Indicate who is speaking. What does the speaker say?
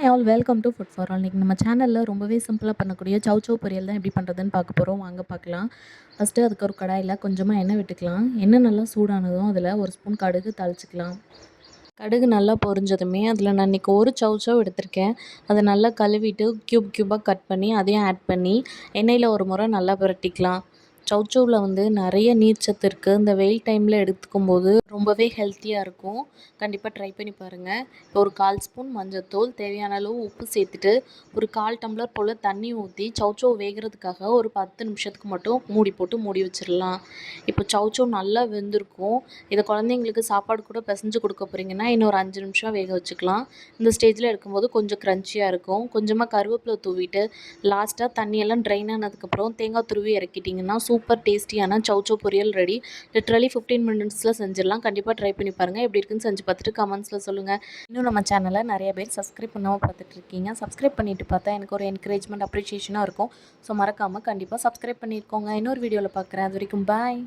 Speaker 1: Hi all welcome to food for all. இன்றைக்கி நம்ம சேனலில் ரொம்பவே சிம்பிளாக பண்ணக்கூடிய சவ் பொரியல் தான் எப்படி பண்ணுறதுன்னு பார்க்க போகிறோம். வாங்க பார்க்கலாம். ஃபஸ்ட்டு அதுக்கு ஒரு கடாயில் கொஞ்சமாக எண்ணெய் விட்டுக்கலாம். எண்ணெய் நல்லா சூடானதும் அதில் ஒரு ஸ்பூன் கடுகு தாளிச்சிக்கலாம். கடுகு நல்லா பொரிஞ்சதுமே அதில் நான் இன்றைக்கி ஒரு சவ் எடுத்திருக்கேன். அதை நல்லா கழுவிட்டு க்யூபாக கட் பண்ணி அதையும் ஆட் பண்ணி எண்ணெயில் ஒரு முறை நல்லா புரட்டிக்கலாம். சவ்சவ்வில் வந்து நிறைய நீர்ச்சத்து இருக்குது. இந்த வெயில் டைமில் எடுத்துக்கும்போது ரொம்பவே ஹெல்த்தியாக இருக்கும். கண்டிப்பாக ட்ரை பண்ணி பாருங்கள். இப்போ ஒரு 1/4 ஸ்பூன் மஞ்சள்தூள், தேவையான அளவு உப்பு சேர்த்துட்டு ஒரு 1/4 டம்ளர் போல் தண்ணி ஊற்றி சவ்சவ் வேகிறதுக்காக ஒரு 10 நிமிஷத்துக்கு மட்டும் மூடி போட்டு மூடி வச்சிடலாம். இப்போ சவ்சவ் நல்லா வெந்திருக்கும். இதை குழந்தைங்களுக்கு சாப்பாடு கூட பிசைஞ்சு கொடுக்க போகிறீங்கன்னா இன்னொரு 5 நிமிஷம் வேக வச்சுக்கலாம். இந்த ஸ்டேஜில் எடுக்கும்போது கொஞ்சம் க்ரன்ச்சியாக இருக்கும். கொஞ்சமாக கருவேப்பிலை தூவிட்டு லாஸ்ட்டாக தண்ணியெல்லாம் ட்ரைன் ஆனதுக்கப்புறம் தேங்காய் துருவி இறக்கிட்டிங்கன்னா சூப்பர் டேஸ்டியான சவ் பொரியல் ரெடி. லிட்ரலி 15 மினிட்ஸில் செஞ்சிடலாம். கண்டிப்பாக ட்ரை பண்ணி பாருங்கள். எப்படி இருக்குன்னு செஞ்சு பார்த்துட்டு கமெண்ட்ஸில் சொல்லுங்கள். இன்னும் நம்ம சேனலை நிறைய பேர் சப்ஸ்கிரைப் பண்ணாமல் பார்த்துட்ருக்கீங்க. சப்ஸ்கிரைப் பண்ணிவிட்டு பார்த்தா எனக்கு ஒரு என்கரேஜ்மெண்ட், அப்ரிஷியேஷனாக இருக்கும். ஸோ மறக்காமல் கண்டிப்பாக சப்ஸ்கிரைப் பண்ணியிருக்கோங்க. இன்னொரு வீடியோவில் பார்க்குறேன். அது வரைக்கும் பாய்.